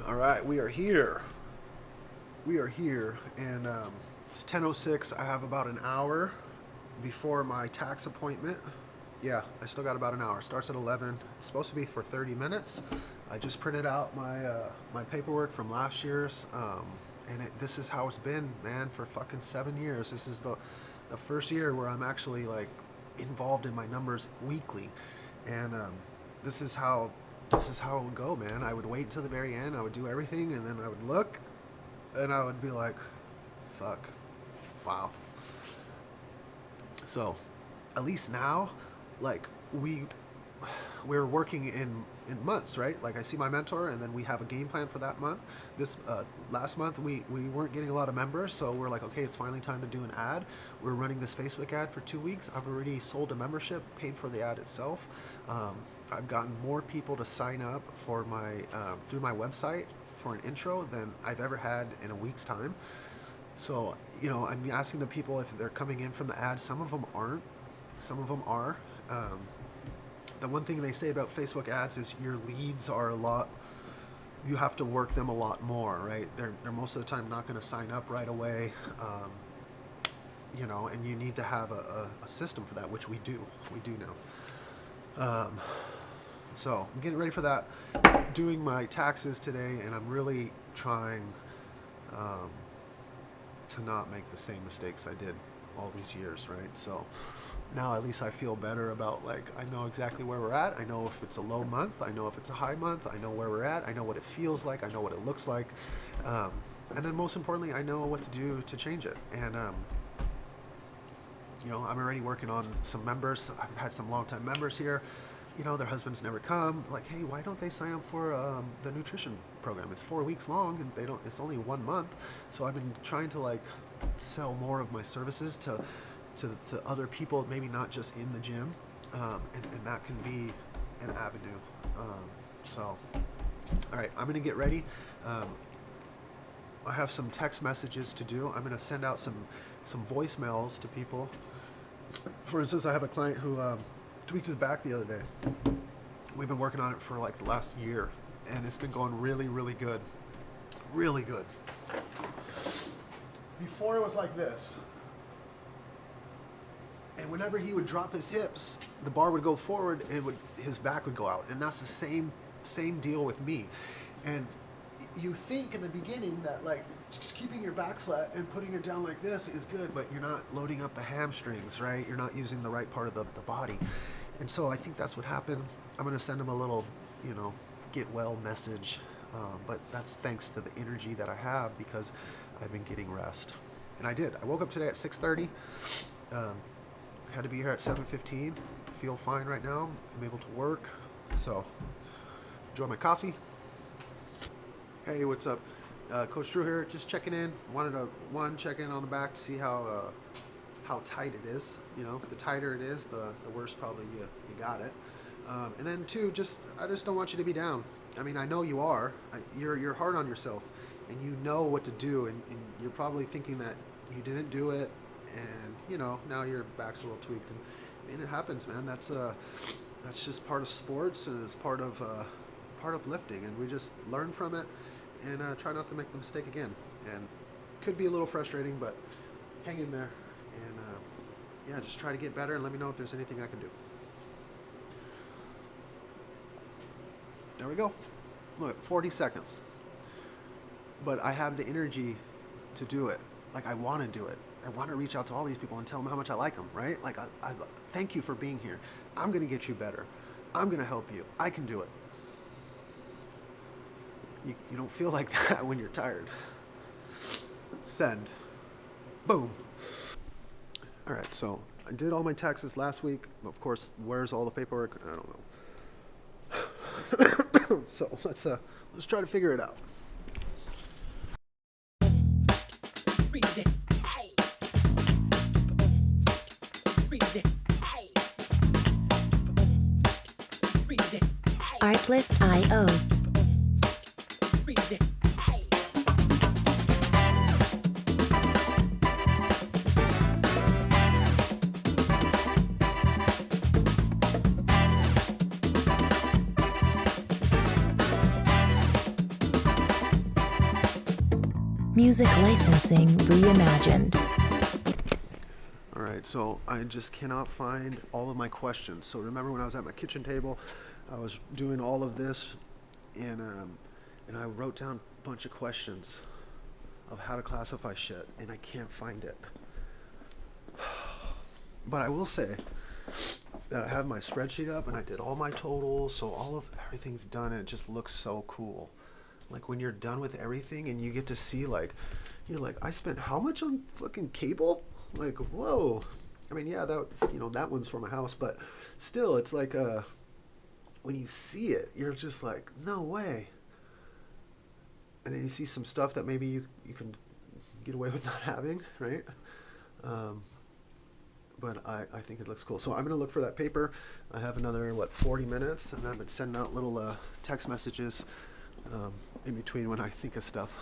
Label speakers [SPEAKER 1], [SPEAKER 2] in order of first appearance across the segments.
[SPEAKER 1] All right, we are here. We are here, and it's 10:06. I have about an hour before my tax appointment. Yeah, I still got about an hour. Starts at 11. It's supposed to be for 30 minutes. I just printed out my paperwork from last year's, and this is how it's been, man, for fucking 7 years. This is the first year where I'm actually like involved in my numbers weekly, and this is how it would go, man. I would wait until the very end. I would do everything, and then I would look, and I would be like, "Fuck, wow." So, at least now, like we're working in months, right? Like I see my mentor, and then we have a game plan for that month. This last month we weren't getting a lot of members, so we're like, okay, it's finally time to do an ad. We're running this Facebook ad for 2 weeks. I've already sold a membership, paid for the ad itself. I've gotten more people to sign up for my through my website for an intro than I've ever had in a week's time. So, I'm asking the people if they're coming in from the ad. Some of them aren't. Some of them are. The one thing they say about Facebook ads is your leads are you have to work them a lot more, right? They're most of the time not going to sign up right away, and you need to have a system for that, which we do now. So I'm getting ready for that, doing my taxes today, and I'm really trying to not make the same mistakes I did all these years, right? So now at least I feel better about, like, I know exactly where we're at. I know if it's a low month. I know if it's a high month. I know where we're at. I know what it feels like. I know what it looks like. And then most importantly, I know what to do to change it. And, I'm already working on some members. I've had some longtime members here. Their husbands never come. Like, hey, why don't they sign up for the nutrition program? It's 4 weeks long, and it's only 1 month. So I've been trying to, like, sell more of my services to other people, maybe not just in the gym, and that can be an avenue. So, all right, I'm gonna get ready. I have some text messages to do. I'm gonna send out some voicemails to people. For instance, I have a client who tweaked his back the other day. We've been working on it for like the last year, and it's been going really, really good. Really good. Before it was like this. And whenever he would drop his hips, the bar would go forward and his back would go out. And that's the same deal with me. And you think in the beginning that, like, just keeping your back flat and putting it down like this is good, but you're not loading up the hamstrings, right? You're not using the right part of the body. And so I think that's what happened. I'm going to send him a little, get well message. But that's thanks to the energy that I have because I've been getting rest. And I did. I woke up today at 6:30. Had to be here at 7:15. Feel fine right now. I'm able to work. So, enjoy my coffee. Hey, what's up? Coach Drew here. Just checking in. Wanted to check in on the back to see how tight it is. The tighter it is, the worse probably you got it. And then two, I just don't want you to be down. I mean, I know you are. You're hard on yourself, and you know what to do, and you're probably thinking that you didn't do it. And now your back's a little tweaked, and it happens, man. That's just part of sports, and it's part of lifting, and we just learn from it and try not to make the mistake again. And could be a little frustrating, but hang in there, and just try to get better, and let me know if there's anything I can do. There we go. Look, 40 seconds, but I have the energy to do it. Like, I want to do it. I want to reach out to all these people and tell them how much I like them, right? Like, I thank you for being here. I'm going to get you better. I'm going to help you. I can do it. You don't feel like that when you're tired. Send. Boom. All right, so I did all my taxes last week. Of course, where's all the paperwork? I don't know. So let's try to figure it out.
[SPEAKER 2] Artlist.io. Music licensing reimagined.
[SPEAKER 1] All right, so I just cannot find all of my questions. So remember when I was at my kitchen table, I was doing all of this, and I wrote down a bunch of questions of how to classify shit, and I can't find it. But I will say that I have my spreadsheet up, and I did all my totals, so everything's done, and it just looks so cool. Like when you're done with everything, and you get to see you're like, I spent how much on fucking cable? Like, whoa. I mean, yeah, that one's for my house, but still, it's like when you see it, you're just like, no way. And then you see some stuff that maybe you can get away with not having, right? But I think it looks cool. So I'm going to look for that paper. I have another, 40 minutes, and I've been sending out little text messages in between when I think of stuff.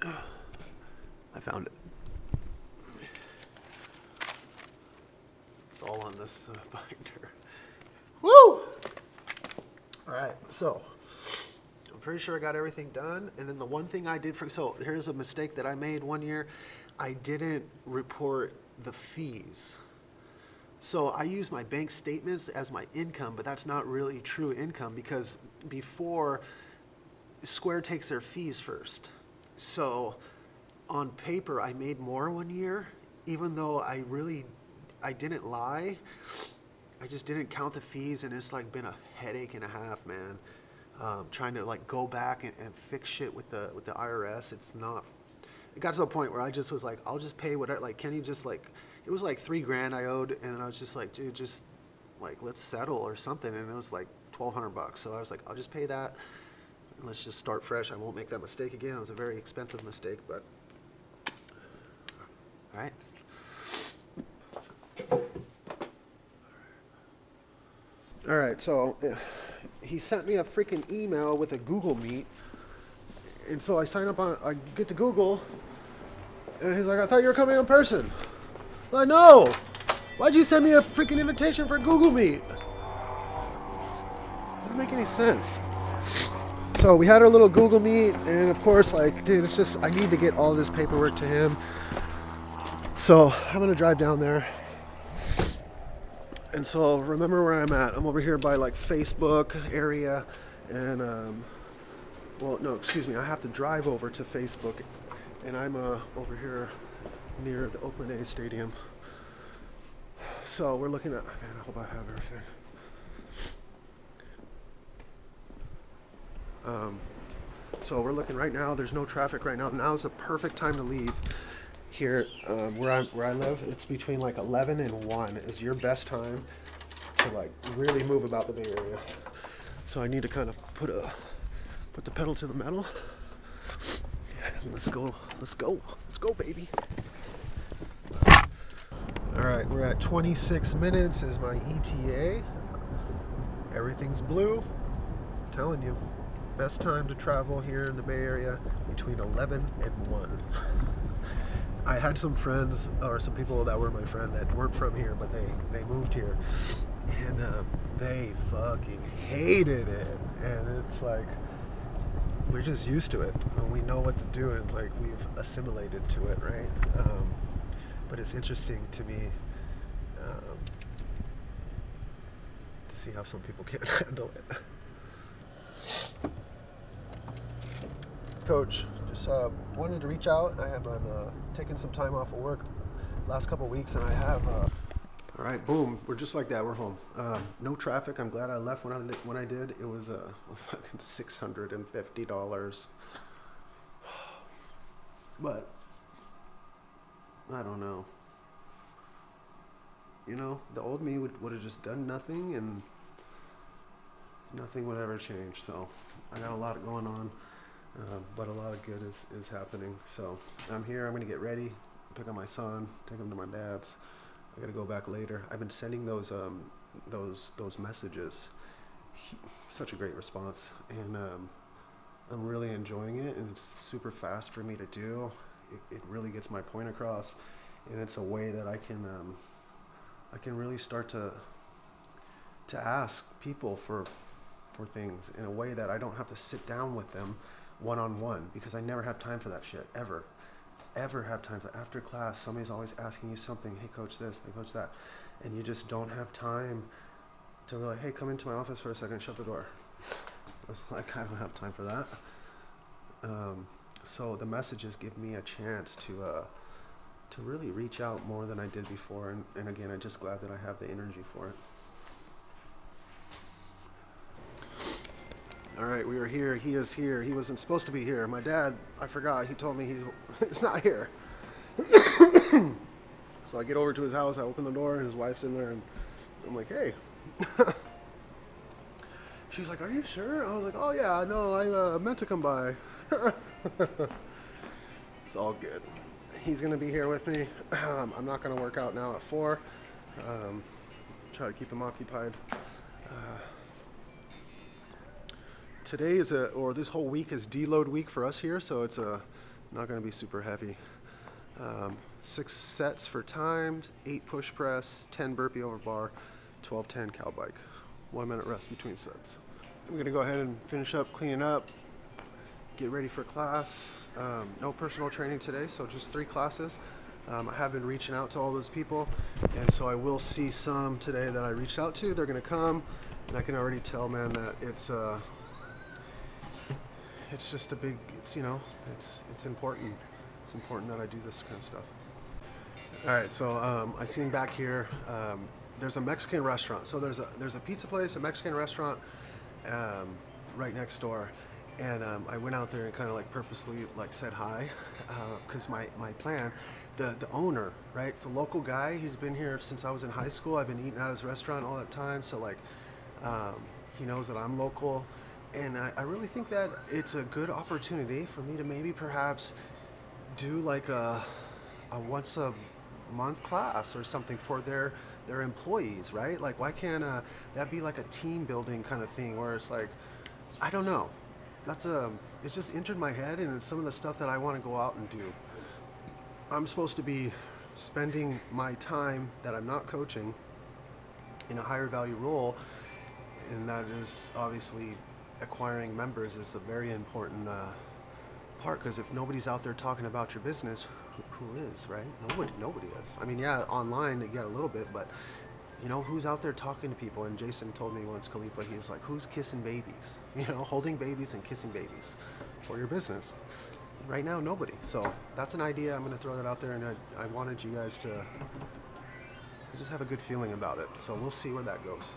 [SPEAKER 1] I found it. It's all on this binder. Woo! All right, so I'm pretty sure I got everything done. And then the one thing I did so here's a mistake that I made one year. I didn't report the fees. So I use my bank statements as my income, but that's not really true income because before Square takes their fees first. So on paper, I made more one year, even though I didn't lie. I just didn't count the fees, and it's been a headache and a half, man. Trying to go back and fix shit with the IRS. It got to the point where I just was like, I'll just pay whatever. Can you just it was $3,000 I owed, and I was just like, dude, just let's settle or something. And it was $1,200. So I was like, I'll just pay that. And let's just start fresh. I won't make that mistake again. It was a very expensive mistake, but all right. All right, so he sent me a freaking email with a Google Meet, and so I get to Google, and he's like, I thought you were coming in person. I'm like, no! Why'd you send me a freaking invitation for Google Meet? Doesn't make any sense. So we had our little Google Meet, and of course, dude, it's just, I need to get all this paperwork to him. So I'm gonna drive down there. And so remember where I'm at. I'm over here by Facebook area, and I have to drive over to Facebook, and I'm over here near the Oakland A's stadium. So we're looking at, man, I hope I have everything. So we're looking right now. There's no traffic right now. Now is the perfect time to leave. Here, where I live, it's between 11 and 1 is your best time to really move about the Bay Area. So I need to kind of put the pedal to the metal. Let's go, baby. All right, we're at 26 minutes is my ETA. Everything's blue. I'm telling you, best time to travel here in the Bay Area between 11 and 1. I had some friends or some people that were my friend that weren't from here, but they moved here, and they fucking hated it. And it's we're just used to it, and we know what to do, and we've assimilated to it, right? But it's interesting to me to see how some people can't handle it. Coach, just wanted to reach out. I have been taking some time off of work last couple of weeks, and I have all right, boom, we're just like that, we're home. No traffic. I'm glad I left when I did. It was fucking $650, but I don't know, the old me would have just done nothing, and nothing would ever change. So I got a lot going on. But a lot of good is happening. So I'm here. I'm going to get ready, pick up my son, take him to my dad's. I got to go back later. I've been sending those messages. Such a great response, and I'm really enjoying it. And it's super fast for me to do. It really gets my point across, and it's a way that I can really start to ask people for things in a way that I don't have to sit down with them one-on-one, because I never have time for that shit, ever.
[SPEAKER 3] ever have time for after class. Somebody's always asking you something. Hey, coach this. Hey, coach that. And you just don't have time to be like, hey, come into my office for a second, shut the door. It's like, I don't have time for that. So the messages give me a chance to really reach out more than I did before. And again, I'm just glad that I have the energy for it. All right, we are here. He is here. He wasn't supposed to be here. My dad, I forgot. He told me he's not here. So I get over to his house. I open the door, and his wife's in there, and I'm like, hey. She's like, are you sure? I was like, oh yeah, no, I meant to come by. It's all good. He's gonna be here with me. I'm not gonna work out now at 4. Try to keep him occupied. Today is this whole week is deload week for us here, so it's not going to be super heavy. 6 sets for times, 8 push press, 10 burpee over bar, 12-10 cow bike. 1 minute rest between sets. I'm going to go ahead and finish up cleaning up, get ready for class. No personal training today, so just 3 classes. I have been reaching out to all those people, and so I will see some today that I reached out to. They're going to come, and I can already tell, man, that it's just a big, it's important. It's important that I do this kind of stuff. All right, so I seen back here, there's a Mexican restaurant. So there's a pizza place, a Mexican restaurant right next door. And I went out there and kind of like purposely like said hi, because my plan, the owner, right? It's a local guy. He's been here since I was in high school. I've been eating at his restaurant all that time. So like, he knows that I'm local. And I really think that it's a good opportunity for me to maybe perhaps do like a once a month class or something for their employees, right? Like, why can't that be like a team building kind of thing where it's like, I don't know. It just entered my head, and it's some of the stuff that I want to go out and do. I'm supposed to be spending my time that I'm not coaching in a higher value role, and that is obviously acquiring members is a very important part, because if nobody's out there talking about your business, who is, right? Nobody is. I mean, yeah, online they get a little bit, but who's out there talking to people? And Jason told me once, Khalifa, he's like, who's kissing babies? Holding babies and kissing babies for your business. Right now, nobody. So that's an idea. I'm going to throw that out there, and I wanted you guys to just have a good feeling about it. So we'll see where that goes.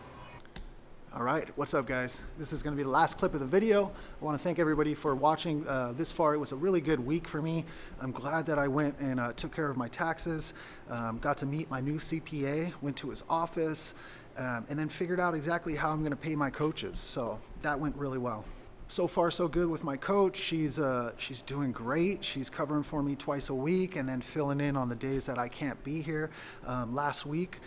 [SPEAKER 4] All right, what's up, guys? This is going to be the last clip of the video. I want to thank everybody for watching this far. It was a really good week for me. I'm glad that I went and took care of my taxes, got to meet my new CPA, went to his office, and then figured out exactly how I'm going to pay my coaches. So that went really well. So far, so good with my coach. She's doing great. She's covering for me twice a week and then filling in on the days that I can't be here. Last week,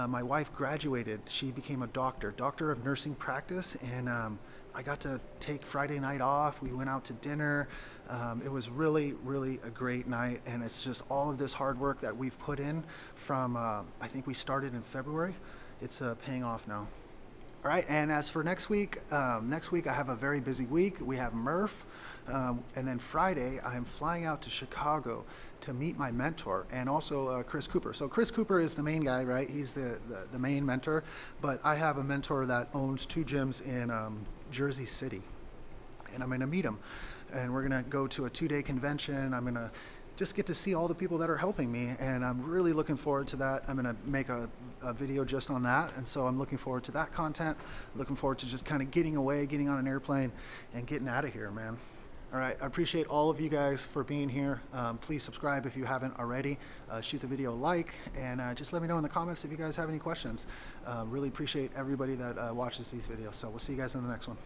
[SPEAKER 4] my wife graduated. She became a doctor of nursing practice, and I got to take Friday night off. We went out to dinner. It was really, really a great night, and it's just all of this hard work that we've put in from, I think we started in February. It's paying off now. All right, and as for next week I have a very busy week. We have Murph, and then Friday I'm flying out to Chicago to meet my mentor, and also Chris Cooper. So Chris Cooper is the main guy, right? He's the main mentor, but I have a mentor that owns 2 gyms in Jersey City, and I'm gonna meet him, and we're gonna go to a 2-day convention. I'm gonna just get to see all the people that are helping me, and I'm really looking forward to that. I'm gonna make a video just on that, and so I'm looking forward to that content. Looking forward to just kind of getting away, getting on an airplane, and getting out of here, man. All right, I appreciate all of you guys for being here. Please subscribe if you haven't already. Shoot the video a like, and just let me know in the comments if you guys have any questions. Really appreciate everybody that watches these videos. So we'll see you guys in the next one.